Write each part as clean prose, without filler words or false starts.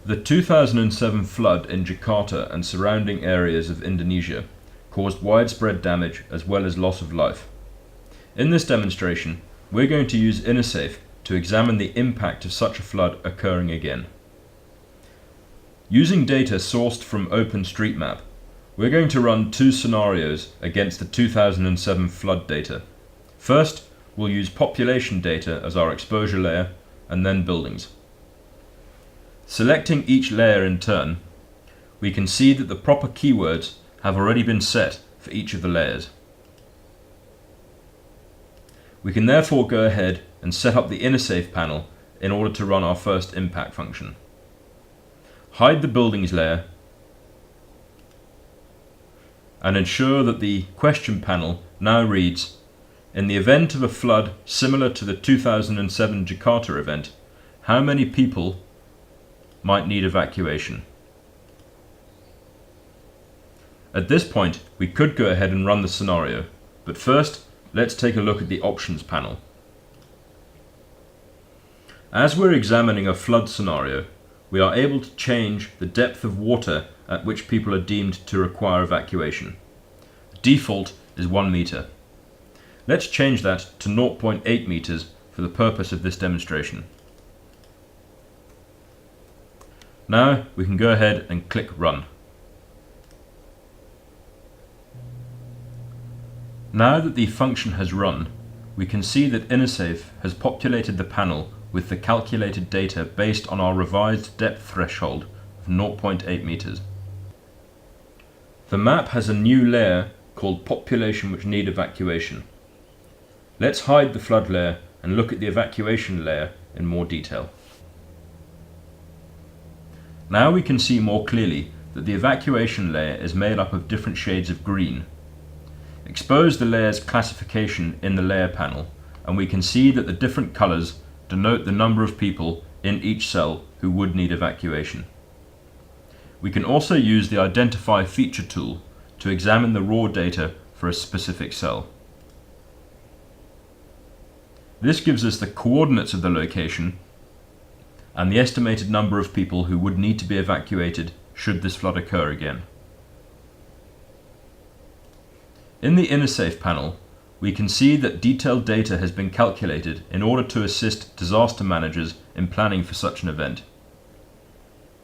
The 2007 flood in Jakarta and surrounding areas of Indonesia caused widespread damage as well as loss of life. In this demonstration, we're going to use InaSAFE to examine the impact of such a flood occurring again. Using data sourced from OpenStreetMap, we're going to run two scenarios against the 2007 flood data. First, we'll use population data as our exposure layer, and then buildings. Selecting each layer in turn, we can see that the proper keywords have already been set for each of the layers. We can therefore go ahead and set up the InaSAFE panel in order to run our first impact function. Hide the buildings layer and ensure that the question panel now reads, in the event of a flood similar to the 2007 Jakarta event, how many people might need evacuation? At this point, we could go ahead and run the scenario, but first, let's take a look at the options panel. As we're examining a flood scenario, we are able to change the depth of water at which people are deemed to require evacuation. Default is 1 meter. Let's change that to 0.8 meters for the purpose of this demonstration. Now we can go ahead and click Run. Now that the function has run, we can see that InaSAFE has populated the panel with the calculated data based on our revised depth threshold of 0.8 meters. The map has a new layer called Population which need evacuation. Let's hide the flood layer and look at the evacuation layer in more detail. Now we can see more clearly that the evacuation layer is made up of different shades of green. Expose the layer's classification in the layer panel, and we can see that the different colors denote the number of people in each cell who would need evacuation. We can also use the Identify feature tool to examine the raw data for a specific cell. This gives us the coordinates of the location and the estimated number of people who would need to be evacuated should this flood occur again. In the InaSAFE panel, we can see that detailed data has been calculated in order to assist disaster managers in planning for such an event.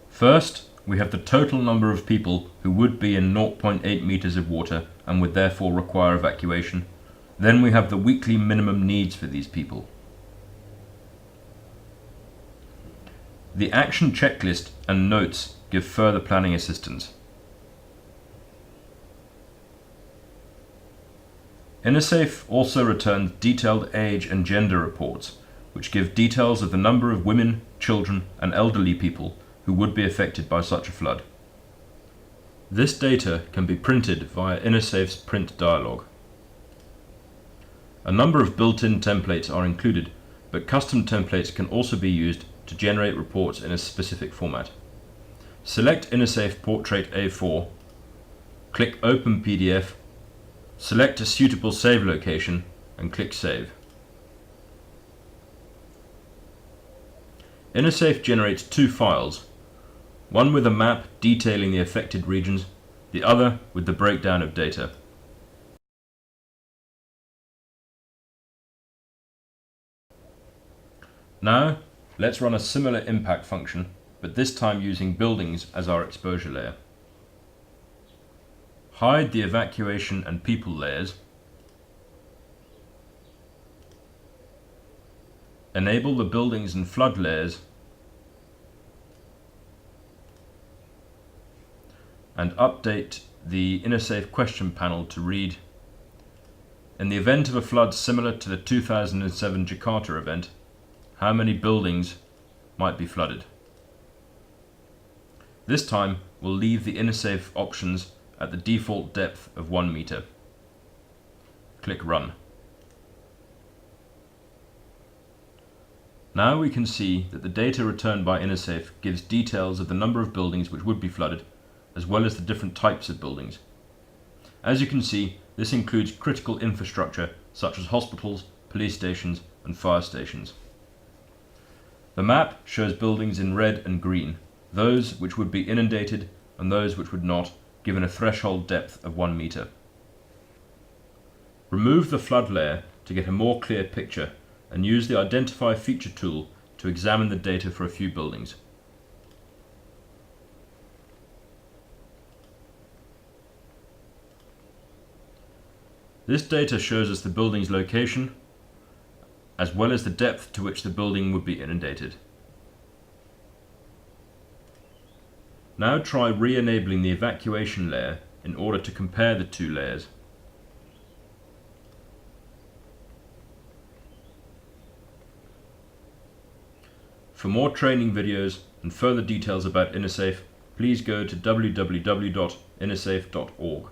First, we have the total number of people who would be in 0.8 meters of water and would therefore require evacuation. Then we have the weekly minimum needs for these people. The action checklist and notes give further planning assistance. InaSAFE also returns detailed age and gender reports, which give details of the number of women, children, and elderly people who would be affected by such a flood. This data can be printed via InaSAFE's print dialog. A number of built-in templates are included, but custom templates can also be used to generate reports in a specific format. Select InaSAFE Portrait A4, click Open PDF, select a suitable save location, and click Save. InaSAFE generates two files, one with a map detailing the affected regions, the other with the breakdown of data. Now, let's run a similar impact function, but this time using buildings as our exposure layer. Hide the evacuation and people layers. Enable the buildings and flood layers. And update the InaSAFE question panel to read, in the event of a flood similar to the 2007 Jakarta event, how many buildings might be flooded? This time, we'll leave the InaSAFE options at the default depth of 1 meter. Click Run. Now we can see that the data returned by InaSAFE gives details of the number of buildings which would be flooded, as well as the different types of buildings. As you can see, this includes critical infrastructure such as hospitals, police stations, and fire stations. The map shows buildings in red and green, those which would be inundated and those which would not, given a threshold depth of 1 metre. Remove the flood layer to get a more clear picture and use the Identify Feature tool to examine the data for a few buildings. This data shows us the building's location, as well as the depth to which the building would be inundated. Now try re-enabling the evacuation layer in order to compare the two layers. For more training videos and further details about InaSAFE, please go to www.inasafe.org.